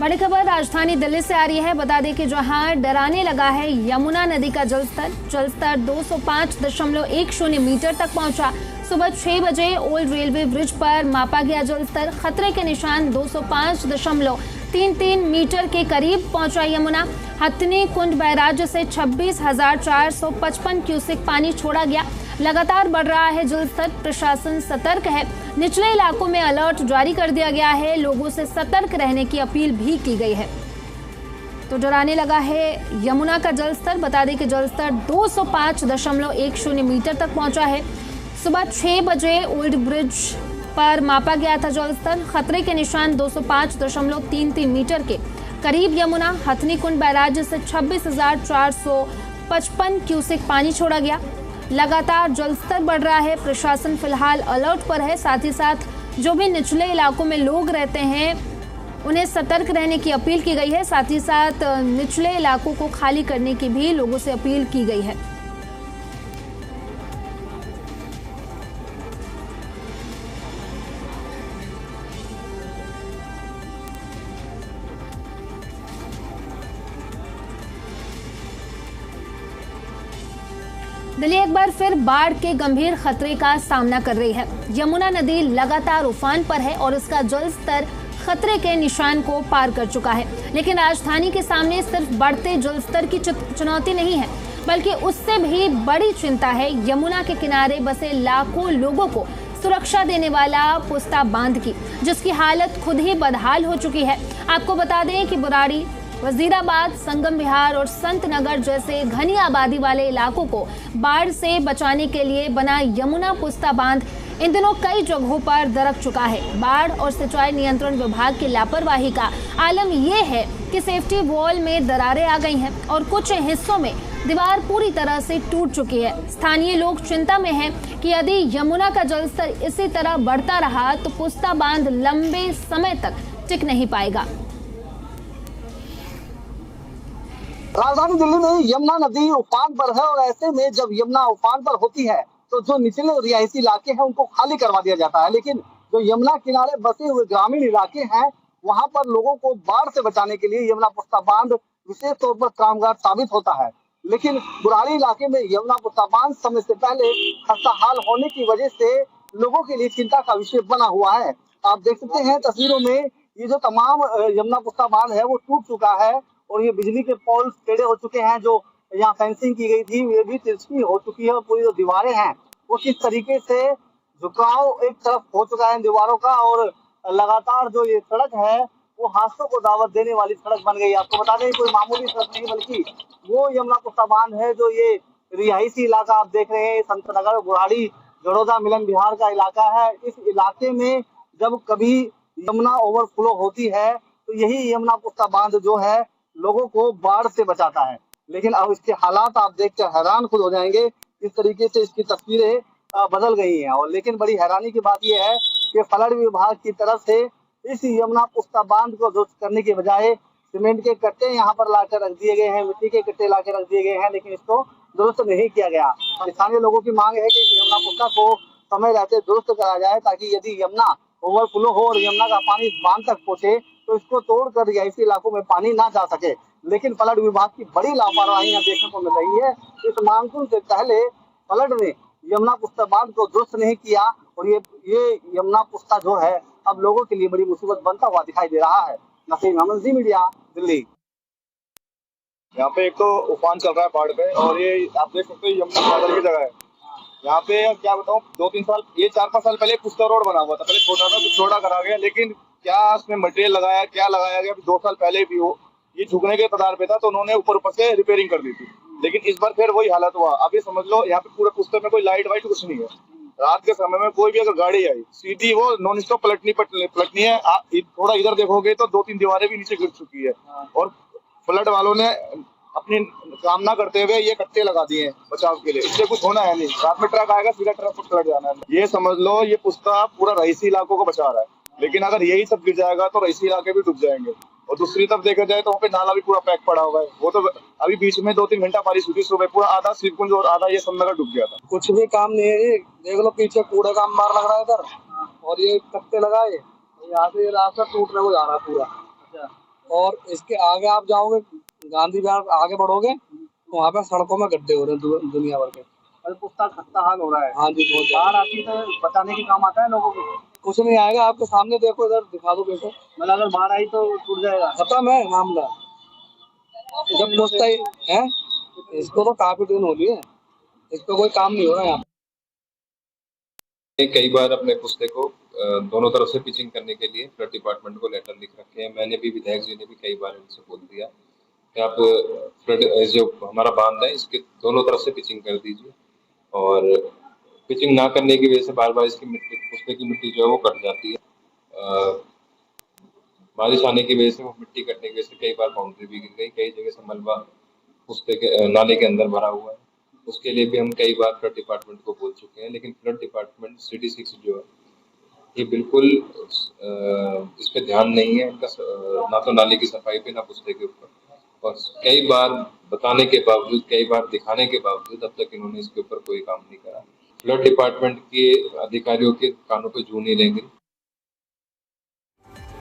बड़ी खबर राजधानी दिल्ली से आ रही है। बता दें कि जहां डराने लगा है यमुना नदी का जलस्तर 205.10 मीटर तक पहुंचा। सुबह 6 बजे ओल्ड रेलवे ब्रिज पर मापा गया जलस्तर खतरे के निशान 205.33 मीटर के करीब पहुंचा। यमुना हथनी कुंड बैराज से 26,455 क्यूसेक पानी छोड़ा गया। लगातार बढ़ रहा है जलस्तर, प्रशासन सतर्क है। निचले इलाकों में अलर्ट जारी कर दिया गया है। लोगों से सतर्क रहने की अपील भी की गई है। तो डराने लगा है यमुना का जलस्तर। बता दें कि जलस्तर 205.10 मीटर तक पहुंचा है। सुबह 6 बजे ओल्ड ब्रिज पर मापा गया था जलस्तर खतरे के निशान 205.33 मीटर के करीब। यमुना हथनी कुंड बैराज से 26,455 क्यूसेक पानी छोड़ा गया। लगातार जलस्तर बढ़ रहा है। प्रशासन फिलहाल अलर्ट पर है। साथ ही साथ जो भी निचले इलाकों में लोग रहते हैं उन्हें सतर्क रहने की अपील की गई है। साथ ही साथ निचले इलाकों को खाली करने की भी लोगों से अपील की गई है। दिल्ली एक बार फिर बाढ़ के गंभीर खतरे का सामना कर रही है। यमुना नदी लगातार उफान पर है और इसका जल स्तर खतरे के निशान को पार कर चुका है। लेकिन राजधानी के सामने सिर्फ बढ़ते जल स्तर की चुनौती नहीं है, बल्कि उससे भी बड़ी चिंता है यमुना के किनारे बसे लाखों लोगों को सुरक्षा देने वाला पुस्ता बांध की, जिसकी हालत खुद ही बदहाल हो चुकी है। आपको बता दें कि बुराड़ी, वजीराबाद, संगम विहार और संत नगर जैसे घनी आबादी वाले इलाकों को बाढ़ से बचाने के लिए बना यमुना पुस्ता बांध इन दिनों कई जगहों पर दरक चुका है। बाढ़ और सिंचाई नियंत्रण विभाग की लापरवाही का आलम यह है कि सेफ्टी वॉल में दरारें आ गई हैं और कुछ हिस्सों में दीवार पूरी तरह से टूट चुकी है। स्थानीय लोग चिंता में हैं कि यदि यमुना का जलस्तर इसी तरह बढ़ता रहा तो पुस्ता बांध लंबे समय तक टिक नहीं पाएगा। राजधानी दिल्ली में यमुना नदी उफान पर है और ऐसे में जब यमुना उफान पर होती है तो जो निचले रिहायशी इलाके हैं उनको खाली करवा दिया जाता है। लेकिन जो यमुना किनारे बसे हुए ग्रामीण इलाके हैं वहां पर लोगों को बाढ़ से बचाने के लिए यमुना पुस्ता बांध विशेष तौर पर कामगार साबित होता है। लेकिन बुराड़ी इलाके में यमुना पुस्ता बांध समय से पहले खस्ताहाल होने की वजह से लोगों के लिए चिंता का विषय बना हुआ है। आप देख सकते हैं तस्वीरों में ये जो तमाम यमुना पुस्ता बांध है वो टूट चुका है और ये बिजली के पोल्स टेढ़े हो चुके हैं। जो यहाँ फेंसिंग की गई थी ये भी तिरछी हो चुकी है और पूरी जो दीवारें हैं वो किस तरीके से झुकाव एक तरफ हो चुका है दीवारों का और लगातार जो ये सड़क है वो हादसों को दावत देने वाली सड़क बन गई। आपको बता दें कोई मामूली सड़क नहीं बल्कि वो यमुना पुस्ता बांध है जो ये रिहायशी इलाका आप देख रहे हैं संत नगर, बुराड़ी, जड़ोदा, मिलन विहार का इलाका है। इस इलाके में जब कभी यमुना ओवरफ्लो होती है तो यही यमुना पुस्ता बांध जो है लोगों को बाढ़ से बचाता है। लेकिन अब इसके हालात आप देखकर हैरान खुद हो जाएंगे किस तरीके से इसकी तस्वीरें बदल गई हैं। और लेकिन बड़ी हैरानी की बात यह है कि फ्लड विभाग की तरफ से इस यमुना पुस्ता बांध को दुरुस्त करने के बजाय सीमेंट के कट्टे यहाँ पर लाकर रख दिए गए हैं, मिट्टी के कट्टे लाकर रख दिए गए हैं, लेकिन इसको दुरुस्त नहीं किया गया। स्थानीय लोगों की मांग है कि यमुना पुस्ता को समय रहते दुरुस्त करा जाए ताकि यदि यमुना ओवरफ्लो हो और यमुना का पानी बांध तक पहुंचे तो इसको तोड़कर रिहायशी इलाकों में पानी ना जा सके। लेकिन फ्लड विभाग की बड़ी लापरवाही यहाँ देखने को मिल रही है। इस मानसून से पहले फ्लड ने यमुना पुस्ता बांध को दुरुस्त नहीं किया और ये यमुना पुस्ता जो है अब लोगों के लिए बड़ी मुसीबत बनता हुआ दिखाई दे रहा है। नसीम अहमद, जी मीडिया, दिल्ली। यहाँ पे एक तो उफान चल रहा है बाढ़ पे और ये आप देख सकते हो यमुना सागर की जगह है। यहाँ पे क्या बताऊँ 2-3 साल, ये 4-5 साल पहले पुस्ता रोड बना हुआ था। पहले छोटा था कुछ छोटा करा गया, लेकिन क्या उसमें मटेरियल लगाया, क्या लगाया गया 2 साल पहले भी हो ये झुकने के कगार पे था तो उन्होंने ऊपर से रिपेयरिंग कर दी थी। लेकिन इस बार फिर वही हालत हुआ। अब ये समझ लो यहाँ पे पूरे पुस्ते में कोई लाइट वाइट कुछ नहीं है। रात के समय में कोई भी अगर गाड़ी आई सीधी वो नॉन स्टॉप पलटनी है। थोड़ा इधर देखोगे तो 2-3 दीवारें भी नीचे गिर चुकी है और फ्लड वालों ने अपनी कामना करते हुए ये कट्टे लगा दिए हैं बचाव के लिए। इससे कुछ होना है नहीं। रात में ट्रक आएगा सीधा ट्रक को पलट जाना है। ये समझ लो ये पुस्ता पूरा रईसी इलाकों को बचा रहा है। लेकिन अगर यही सब गिर जाएगा तो रईसी इलाके भी डूब जाएंगे। और दूसरी तरफ देखा जाए तो वहाँ पे नाला भी पूरा पैक पड़ा हुआ है। वो तो अभी बीच में 2-3 घंटा बारिश हुई थी सुबह, पूरा आधा शिवकुंज और आधा ये समनगर डूब गया था। कुछ भी काम नहीं है। देख लो पीछे कूड़े का अंबार लग रहा है इधर और ये कट्टे लगाए यहाँ से रास्ता टूटने को जा रहा है पूरा। और इसके आगे आप जाओगे, गांधी विहार आगे बढ़ोगे तो वहाँ पे सड़कों में गड्ढे हो रहे हैं दुनिया भर के। अरे पुख्ता खस्ता हाल हो रहा है। हाँ जी, बहुत बाढ़ ज्यादा। आती तो बचाने के काम आता है लोगों को। कुछ नहीं आएगा, आपके सामने देखो, इधर दिखा दो बेटो, मतलब अगर बाढ़ आई तो टूट जाएगा। खत्म है मामला। जब पुश्ता ही है, इसको तो काफी दिन हो गई है, इस पे कोई काम नहीं हो रहा है यहाँ। कई बार अपने पुस्ते को दोनों तरफ से पिचिंग करने के लिए फ्लड डिपार्टमेंट को लेटर लिख रखे हैं। मैंने भी, विधायक जी ने भी कई बार उनसे बोल दिया कि आप फ्लड जो हमारा बांध है इसके दोनों तरफ से पिचिंग कर दीजिए, और पिचिंग ना करने की वजह से बार बार इसकी मिट्टी, पुस्ते की मिट्टी जो है वो कट जाती है। बारिश आने की वजह से वो मिट्टी कटने की वजह से कई बार बाउंड्री भी गिर गई, कई जगह से मलबा पुस्ते के नाले के अंदर भरा हुआ है। उसके लिए भी हम कई बार फ्लड डिपार्टमेंट को बोल चुके हैं, लेकिन फ्लड डिपार्टमेंट सिटी 6 जो है ये बिल्कुल इस पे ध्यान नहीं है इनका, ना तो नाले की सफाई पे ना पुस्ते के ऊपर। और कई बार बताने के बावजूद, कई बार दिखाने के बावजूद अब तक इन्होंने इसके ऊपर कोई काम नहीं करा। फ्लड डिपार्टमेंट के अधिकारियों के कानों पे जू नहीं लेंगे।